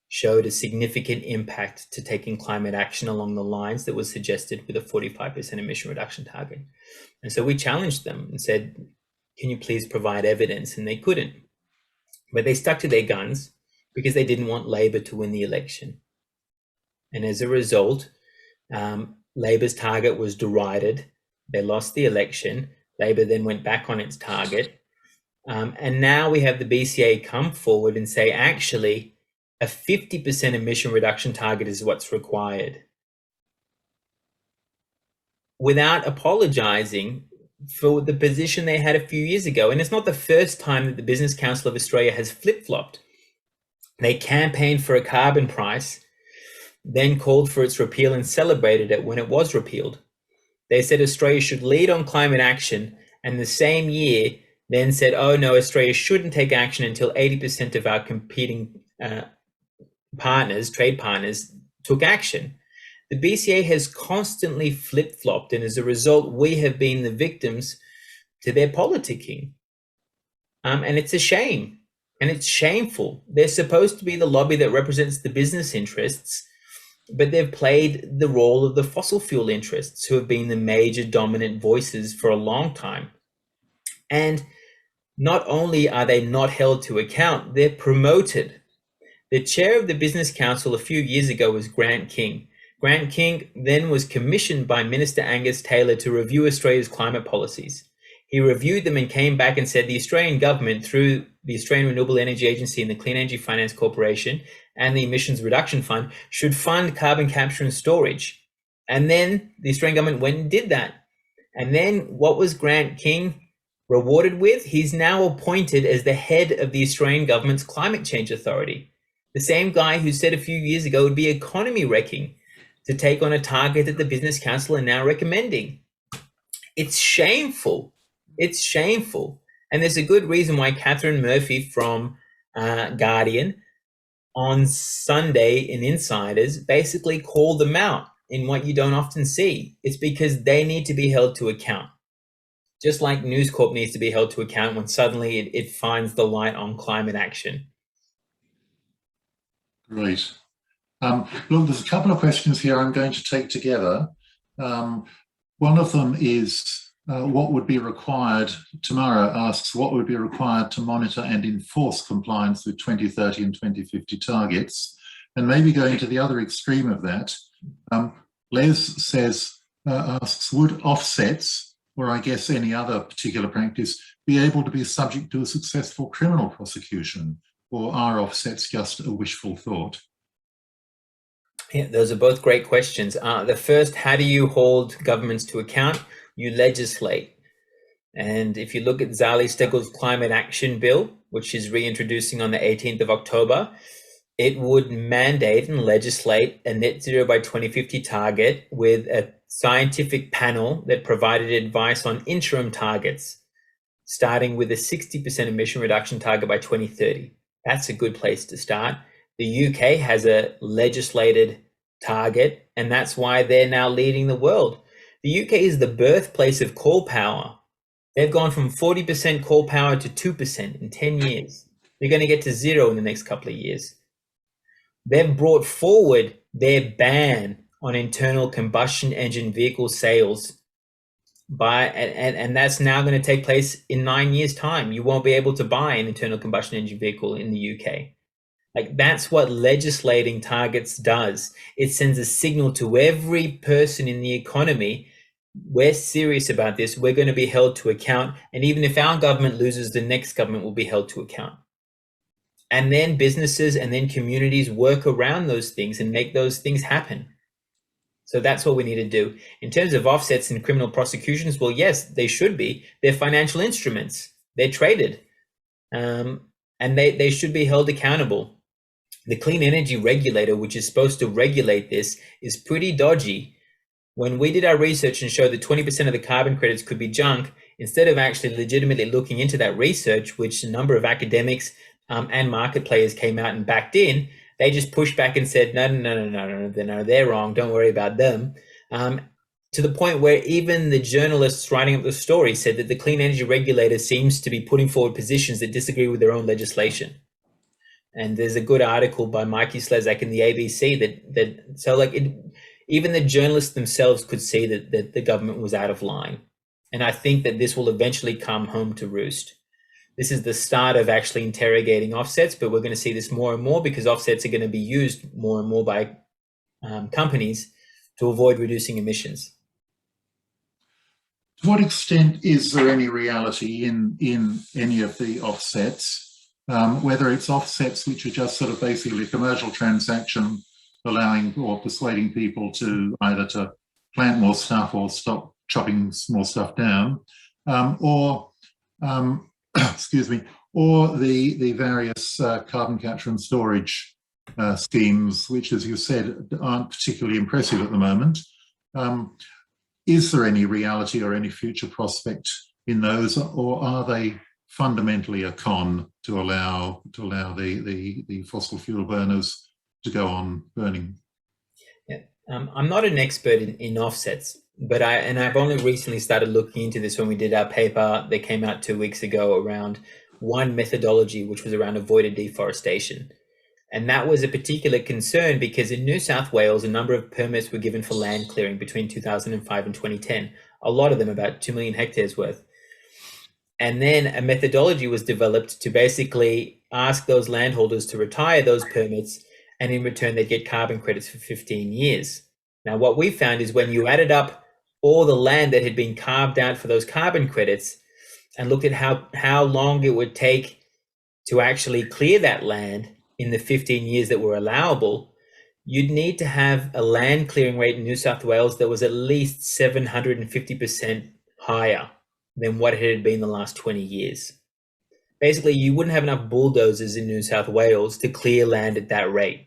showed a significant impact to taking climate action along the lines that was suggested with a 45% emission reduction target. And so we challenged them and said, can you please provide evidence? And they couldn't. But they stuck to their guns because they didn't want Labor to win the election. And as a result, Labor's target was derided. They lost the election. Labor then went back on its target. And now we have the BCA come forward and say, actually, a 50% emission reduction target is what's required, without apologising for the position they had a few years ago. And it's not the first time that the Business Council of Australia has flip-flopped. They campaigned for a carbon price, then called for its repeal and celebrated it when it was repealed. They said Australia should lead on climate action, and the same year then said, oh no, Australia shouldn't take action until 80% of our competing trade partners, took action. The BCA has constantly flip-flopped, and as a result, we have been the victims to their politicking. And it's a shame, and it's shameful. They're supposed to be the lobby that represents the business interests, but they've played the role of the fossil fuel interests, who have been the major dominant voices for a long time. And not only are they not held to account, they're promoted. The chair of the Business Council a few years ago was Grant King. Grant King then was commissioned by Minister Angus Taylor to review Australia's climate policies. He reviewed them and came back and said the Australian government, through the Australian Renewable Energy Agency and the Clean Energy Finance Corporation and the Emissions Reduction Fund, should fund carbon capture and storage. And then the Australian government went and did that. And then what was Grant King rewarded with? He's now appointed as the head of the Australian government's Climate Change Authority. The same guy who said a few years ago it would be economy wrecking to take on a target that the Business Council are now recommending. It's shameful. It's shameful. And there's a good reason why Catherine Murphy from Guardian on Sunday in Insiders basically called them out in what you don't often see. It's because they need to be held to account. Just like News Corp needs to be held to account when suddenly it finds the light on climate action. Great. Look, there's a couple of questions here I'm going to take together. One of them is what would be required, Tamara asks, what would be required to monitor and enforce compliance with 2030 and 2050 targets? And maybe going to the other extreme of that, Les says, asks, would offsets, or I guess any other particular practice, be able to be subject to a successful criminal prosecution? Or are offsets just a wishful thought? Yeah, those are both great questions. The first, how do you hold governments to account? You legislate. And if you look at Zali Steggall's climate action bill, which is reintroducing on the 18th of October, it would mandate and legislate a net zero by 2050 target with a scientific panel that provided advice on interim targets, starting with a 60% emission reduction target by 2030. That's a good place to start. The UK has a legislated target, and that's why they're now leading the world. The UK is the birthplace of coal power. They've gone from 40% coal power to 2% in 10 years. They're going to get to zero in the next couple of years. They've brought forward their ban on internal combustion engine vehicle sales and that's now going to take place in 9 years' time. You won't be able to buy an internal combustion engine vehicle in the UK. Like, that's what legislating targets does. It sends a signal to every person in the economy, we're serious about this, we're going to be held to account, and even if our government loses, the next government will be held to account. And then businesses and then communities work around those things and make those things happen. So that's what we need to do. In terms of offsets and criminal prosecutions, well, yes, they should be. They're financial instruments. they're traded, and they should be held accountable. The Clean Energy Regulator, which is supposed to regulate this, is pretty dodgy. When we did our research and showed that 20% of the carbon credits could be junk, instead of actually legitimately looking into that research, which a number of academics and market players came out and backed in, they just pushed back and said, no, they're wrong, don't worry about them. To the point where even the journalists writing up the story said that the Clean Energy Regulator seems to be putting forward positions that disagree with their own legislation. And there's a good article by Mikey Slezak in the ABC even the journalists themselves could see that the government was out of line. And I think that this will eventually come home to roost. This is the start of actually interrogating offsets, but we're going to see this more and more because offsets are going to be used more and more by companies to avoid reducing emissions. To what extent is there any reality in any of the offsets, whether it's offsets which are just sort of basically a commercial transaction allowing or persuading people to either to plant more stuff or stop chopping more stuff down, or excuse me, or the various carbon capture and storage schemes, which, as you said, aren't particularly impressive at the moment. Is there any reality or any future prospect in those, or are they fundamentally a con to allow the fossil fuel burners to go on burning? Yeah. I'm not an expert in offsets, but I've only recently started looking into this when we did our paper that came out 2 weeks ago around one methodology, which was around avoided deforestation. And that was a particular concern because in New South Wales, a number of permits were given for land clearing between 2005 and 2010, a lot of them about 2 million hectares worth. And then a methodology was developed to basically ask those landholders to retire those permits, and in return, they'd get carbon credits for 15 years. Now, what we found is when you added up all the land that had been carved out for those carbon credits and looked at how long it would take to actually clear that land in the 15 years that were allowable, you'd need to have a land clearing rate in New South Wales that was at least 750% higher than what it had been the last 20 years. Basically, you wouldn't have enough bulldozers in New South Wales to clear land at that rate.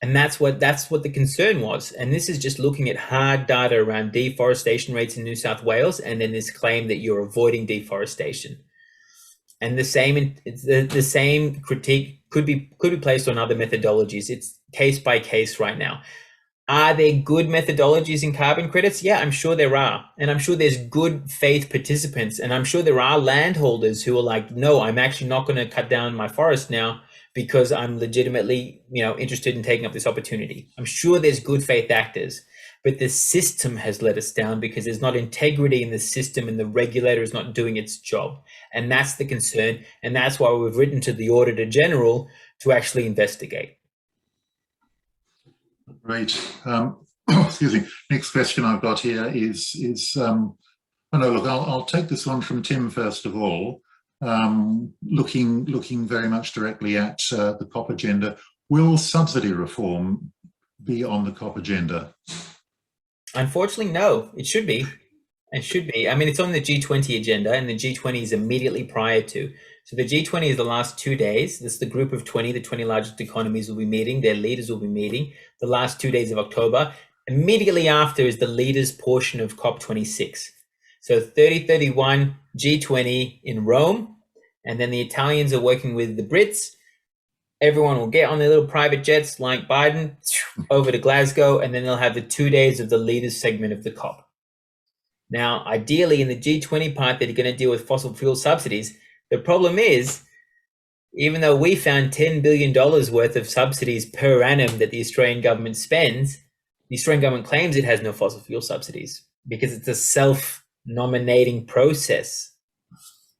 And that's what the concern was. And this is just looking at hard data around deforestation rates in New South Wales, and then this claim that you're avoiding deforestation. And the same critique could be placed on other methodologies. It's case by case right now. Are there good methodologies in carbon credits? Yeah, I'm sure there are. And I'm sure there's good faith participants. And I'm sure there are landholders who are like, no, I'm actually not going to cut down my forest now because I'm legitimately, interested in taking up this opportunity. I'm sure there's good faith actors, but the system has let us down because there's not integrity in the system and the regulator is not doing its job. And that's the concern. And that's why we've written to the Auditor General to actually investigate. Great. Excuse me. Next question I've got here is I'll take this one from Tim first of all. Looking very much directly at the COP agenda. Will subsidy reform be on the COP agenda? Unfortunately, no. It should be. I mean, it's on the G20 agenda, and the G20 is immediately prior to. So the G20 is the last 2 days. This is the group of 20, the 20 largest economies will be meeting. Their leaders will be meeting the last 2 days of October. Immediately after is the leaders portion of COP26. So 30-31 G20 in Rome, and then the Italians are working with the Brits. Everyone will get on their little private jets like Biden over to Glasgow, and then they'll have the 2 days of the leaders segment of the COP. Now, ideally in the G20 part, they're going to deal with fossil fuel subsidies. The problem is, even though we found $10 billion worth of subsidies per annum that the Australian government spends, the Australian government claims it has no fossil fuel subsidies because it's a self-nominating process.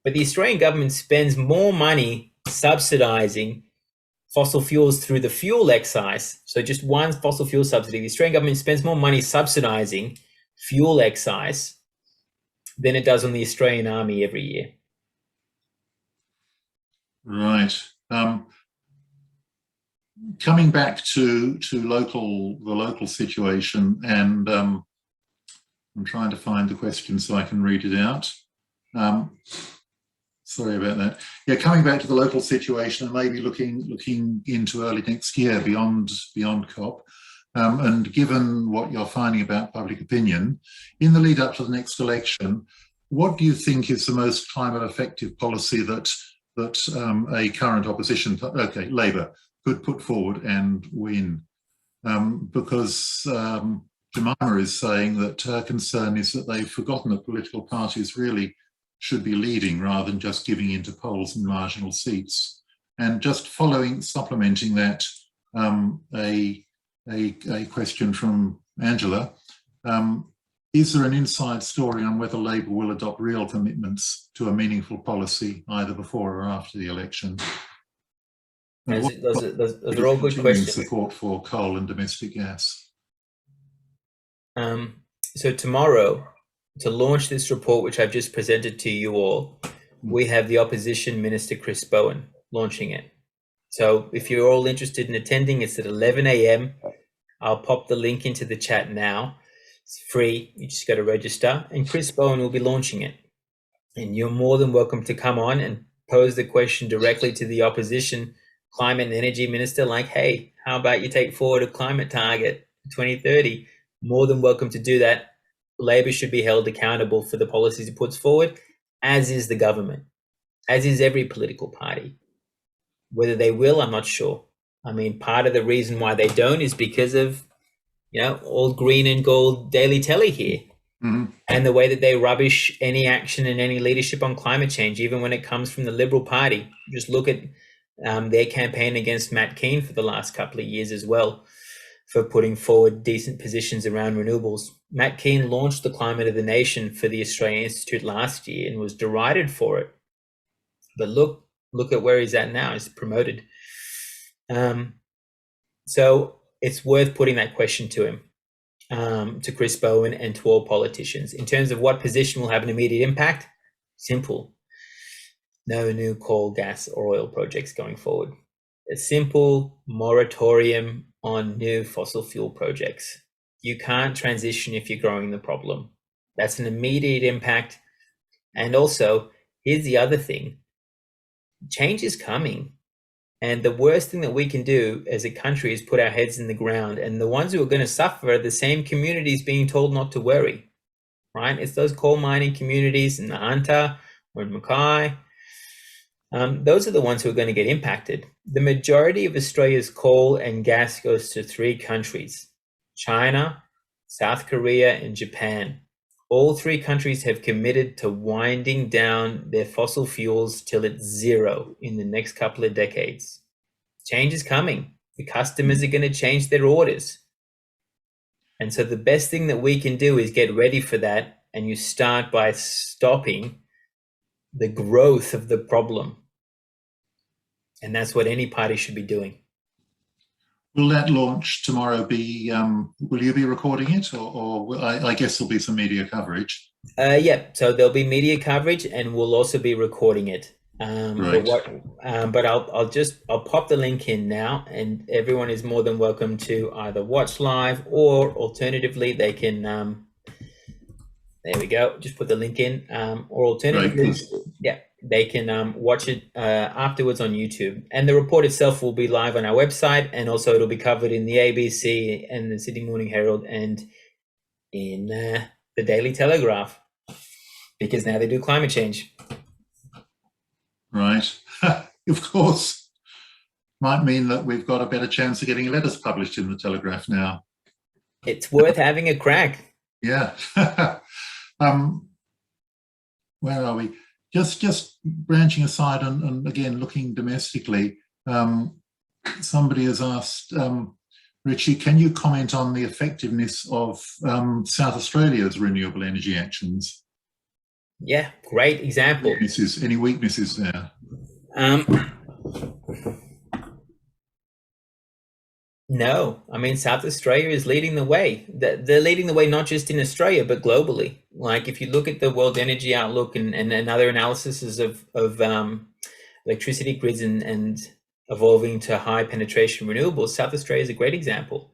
But the Australian government spends more money subsidizing fossil fuels through the fuel excise. So just one fossil fuel subsidy. The Australian government spends more money subsidizing fuel excise than it does on the Australian Army every year. Right. Coming back to the local situation, and I'm trying to find the question so I can read it out. Sorry about that. Yeah, coming back to the local situation and maybe looking into early next year beyond COP, and given what you're finding about public opinion, in the lead up to the next election, what do you think is the most climate effective policy that a current opposition, okay, Labour, could put forward and win? Because Jemima is saying that her concern is that they've forgotten that political parties really should be leading rather than just giving into polls and marginal seats. And just supplementing that, a question from Angela. Is there an inside story on whether Labour will adopt real commitments to a meaningful policy either before or after the election? Those are all good questions. Support for coal and domestic gas. So tomorrow, to launch this report, which I've just presented to you all, we have the Opposition Minister, Chris Bowen, launching it. So if you're all interested in attending, it's at 11 a.m. I'll pop the link into the chat now. It's free. You just got to register. And Chris Bowen will be launching it. And you're more than welcome to come on and pose the question directly to the opposition climate and energy minister, like, hey, how about you take forward a climate target for 2030? More than welcome to do that. Labor should be held accountable for the policies it puts forward, as is the government, as is every political party. Whether they will, I'm not sure. I mean, part of the reason why they don't is because of, all green and gold daily telly here. Mm-hmm. And the way that they rubbish any action and any leadership on climate change, even when it comes from the Liberal Party. Just look at their campaign against Matt Keane for the last couple of years as well, for putting forward decent positions around renewables. Matt Keane launched the Climate of the Nation for the Australia Institute last year and was derided for it. But look at where he's at now. He's promoted. So it's worth putting that question to him, to Chris Bowen and to all politicians. In terms of what position will have an immediate impact, simple. No new coal, gas or oil projects going forward. A simple moratorium on new fossil fuel projects. You can't transition if you're growing the problem. That's an immediate impact. And also, here's the other thing. Change is coming. And the worst thing that we can do as a country is put our heads in the ground. And the ones who are going to suffer are the same communities being told not to worry, right? It's those coal mining communities in the Hunter or in Mackay. Those are the ones who are going to get impacted. The majority of Australia's coal and gas goes to 3 countries, China, South Korea, and Japan. All 3 countries have committed to winding down their fossil fuels till it's zero in the next couple of decades. Change is coming. The customers are going to change their orders. And so the best thing that we can do is get ready for that. And you start by stopping the growth of the problem. And that's what any party should be doing. Will that launch tomorrow be, will you be recording it or I guess there'll be some media coverage? Yeah, so there'll be media coverage and we'll also be recording it. Right. But I'll pop the link in now and everyone is more than welcome to either watch live or alternatively they can, there we go, just put the link in, or alternatively, right. Yeah, they can watch it afterwards on YouTube. And the report itself will be live on our website and also it'll be covered in the ABC and the Sydney Morning Herald and in the Daily Telegraph, because now they do climate change. Right. Of course. Might mean that we've got a better chance of getting letters published in the Telegraph now. It's worth having a crack. Yeah. Where are we? Just branching aside and again looking domestically, somebody has asked, Richie, can you comment on the effectiveness of South Australia's renewable energy actions? Yeah, great example. Any weaknesses there? No, I mean, South Australia is leading the way. They're leading the way not just in Australia, but globally. Like if you look at the World Energy Outlook and other analyses of electricity grids and evolving to high penetration renewables, South Australia is a great example.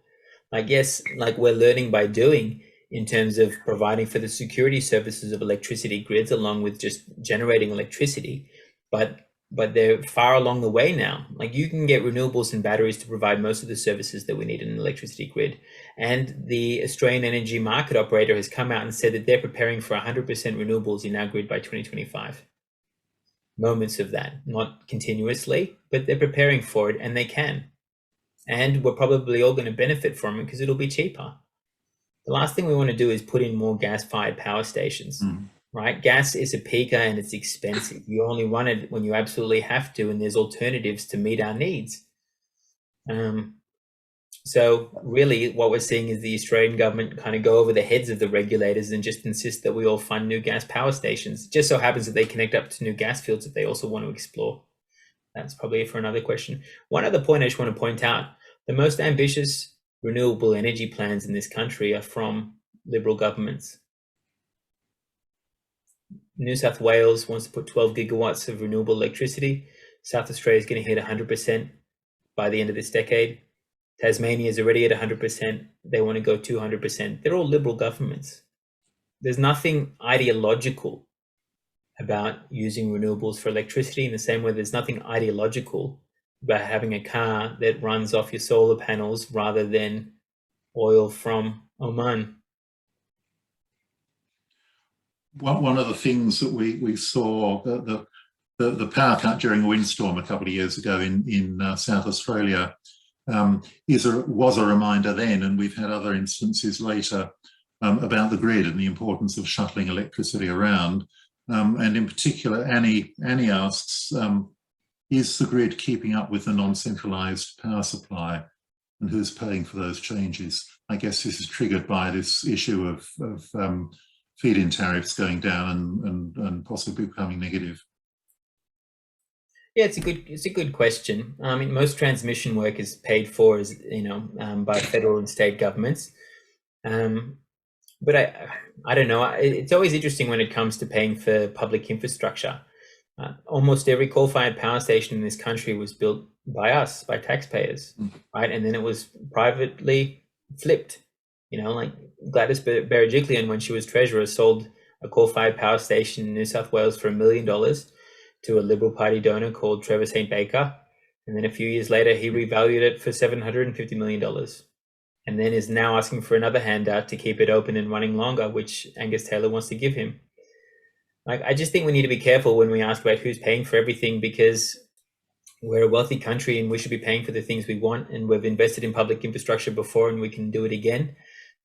Like, yes, like we're learning by doing. in terms of providing for the security services of electricity grids, along with just generating electricity. But they're far along the way now. Like, you can get renewables and batteries to provide most of the services that we need in an electricity grid. And the Australian Energy Market Operator has come out and said that they're preparing for 100% renewables in our grid by 2025. Moments of that, not continuously, but they're preparing for it, and they can. And we're probably all going to benefit from it because it'll be cheaper. The last thing we want to do is put in more gas-fired power stations. Right? Gas is a peaker and it's expensive. You only run it when you absolutely have to, and there's alternatives to meet our needs. So really what we're seeing is the Australian government kind of go over the heads of the regulators and just insist that we all fund new gas power stations. It just so happens that they connect up to new gas fields that they also want to explore. That's probably for another question. One other point I just want to point out, the most ambitious renewable energy plans in this country are from Liberal governments. New South Wales wants to put 12 gigawatts of renewable electricity. South Australia is going to hit 100% by the end of this decade. Tasmania is already at 100%. They want to go 200%. They're all Liberal governments. There's nothing ideological about using renewables for electricity, in the same way there's nothing ideological about having a car that runs off your solar panels rather than oil from Oman. One of the things that we saw, the power cut during a windstorm a couple of years ago in South Australia was a reminder then, and we've had other instances later about the grid and the importance of shuttling electricity around. And in particular, Annie asks, is the grid keeping up with the non-centralised power supply, and who's paying for those changes? I guess this is triggered by this issue of feed-in tariffs going down and possibly becoming negative. Yeah, it's a good question. I mean, most transmission work is paid for, as you know, by federal and state governments. But I don't know. It's always interesting when it comes to paying for public infrastructure. Almost every coal-fired power station in this country was built by us, by taxpayers, right? And then it was privately flipped. You know, like Gladys Berejiklian, when she was treasurer, sold a coal-fired power station in New South Wales for $1 million to a Liberal Party donor called Trevor St. Baker. And then a few years later, he revalued it for $750 million. And then is now asking for another handout to keep it open and running longer, which Angus Taylor wants to give him. Like, I just think we need to be careful when we ask about who's paying for everything, because we're a wealthy country and we should be paying for the things we want. And we've invested in public infrastructure before and we can do it again.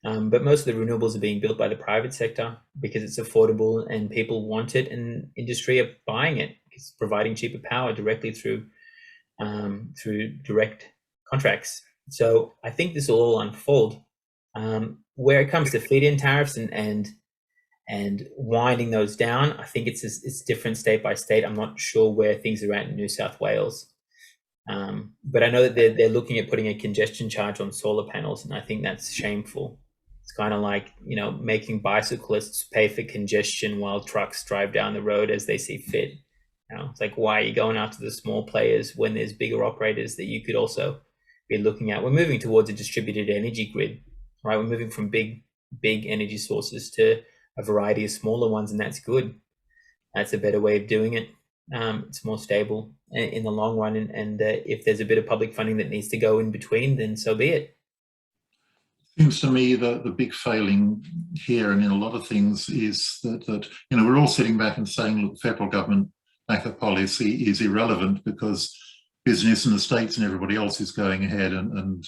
But most of the renewables are being built by the private sector because it's affordable and people want it, and industry are buying it. It's providing cheaper power directly through direct contracts. So I think this will all unfold. Where it comes to feed-in tariffs and winding those down, I think it's different state by state. I'm not sure where things are at in New South Wales. But I know that they're looking at putting a congestion charge on solar panels, and I think that's shameful. It's kind of like, you know, making bicyclists pay for congestion while trucks drive down the road as they see fit. You know, it's like, why are you going after the small players when there's bigger operators that you could also be looking at? We're moving towards a distributed energy grid, right? We're moving from big energy sources to a variety of smaller ones, and that's good. That's a better way of doing it. It's more stable in the long run, and if there's a bit of public funding that needs to go in between, then so be it. Seems to me that the big failing here and in a lot of things is that you know, we're all sitting back and saying, look, the federal government lack of policy is irrelevant because business in the States and everybody else is going ahead, and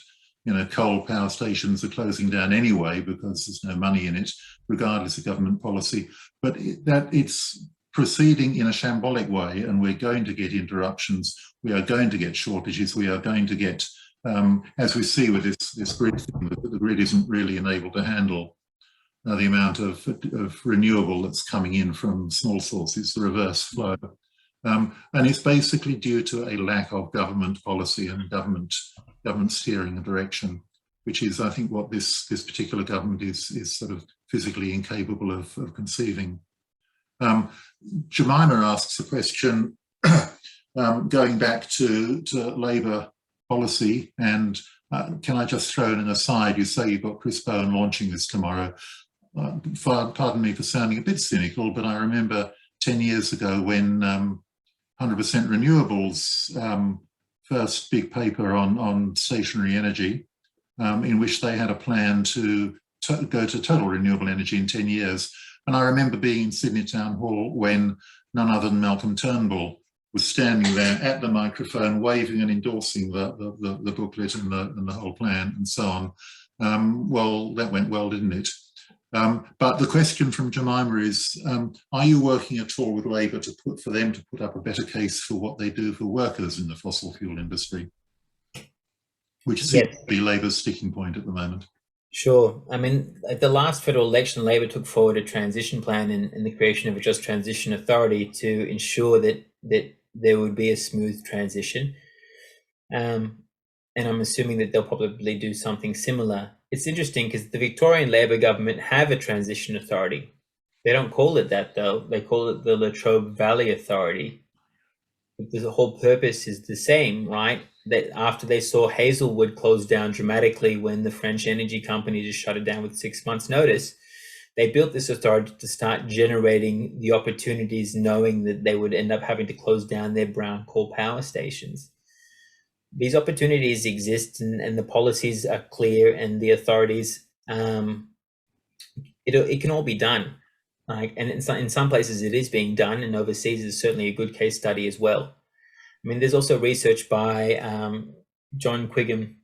you know, coal power stations are closing down anyway because there's no money in it, regardless of government policy. But it's proceeding in a shambolic way, and we're going to get interruptions. We are going to get shortages. We are going to get, as we see with this grid thing, the grid isn't really enabled to handle the amount of renewable that's coming in from small sources, the reverse flow. And it's basically due to a lack of government policy and government steering a direction, which is, I think, what this particular government is sort of physically incapable of conceiving. Jemima asks a question going back to Labor policy, and can I just throw in an aside? You say you've got Chris Bowen launching this tomorrow. pardon me for sounding a bit cynical, but I remember 10 years ago when 100% renewables first big paper on stationary energy, in which they had a plan to go to total renewable energy in 10 years. And I remember being in Sydney Town Hall when none other than Malcolm Turnbull was standing there at the microphone, waving and endorsing the booklet and the whole plan and so on. Well, that went well, didn't it? But the question from Jemima is, are you working at all with Labor for them to put up a better case for what they do for workers in the fossil fuel industry, which seems to be Labor's sticking point at the moment? Sure. I mean, at the last federal election, Labor took forward a transition plan and the creation of a Just Transition Authority to ensure that there would be a smooth transition. And I'm assuming that they'll probably do something similar. It's interesting because the Victorian Labor government have a transition authority. They don't call it that though. They call it the Latrobe Valley Authority. Because the whole purpose is the same, right? That after they saw Hazelwood close down dramatically when the French energy company just shut it down with 6 months' notice, they built this authority to start generating the opportunities, knowing that they would end up having to close down their brown coal power stations. These opportunities exist and the policies are clear, and the authorities, it can all be done. And in some places it is being done, and overseas is certainly a good case study as well. I mean, there's also research by John Quiggin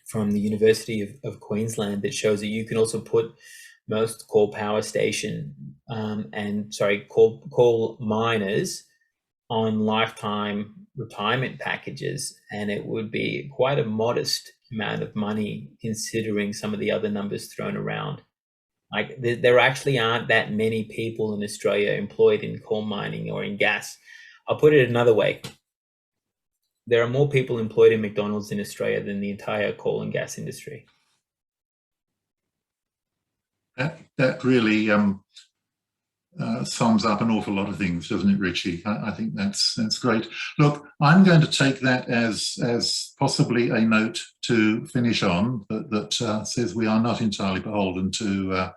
from the University of Queensland that shows that you can also put most coal power station coal miners on lifetime retirement packages, and it would be quite a modest amount of money considering some of the other numbers thrown around. Like there actually aren't that many people in Australia employed in coal mining or in gas. I'll put it another way. There are more people employed in McDonald's in Australia than the entire coal and gas industry. That really sums up an awful lot of things, doesn't it, Richie? I think that's great. Look, I'm going to take that as possibly a note to finish on that says we are not entirely beholden to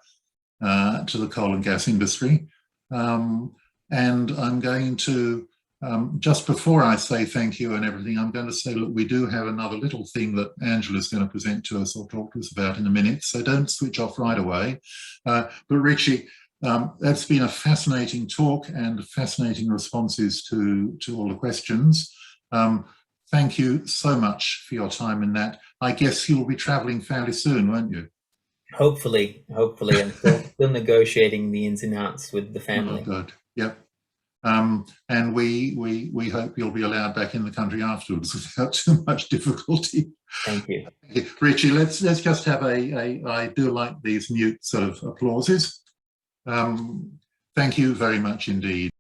the coal and gas industry. And I'm going to, just before I say thank you and everything, I'm going to say, look, we do have another little thing that Angela's going to present to us or talk to us about in a minute, so don't switch off right away. But Richie, that's been a fascinating talk and fascinating responses to all the questions. Thank you so much for your time in that. I guess you'll be travelling fairly soon, won't you? Hopefully. I'm still negotiating the ins and outs with the family. Oh, good. Yep. And we hope you'll be allowed back in the country afterwards without too much difficulty. Thank you. Richie, let's just have I do like these mute sort of applauses. Thank you very much indeed.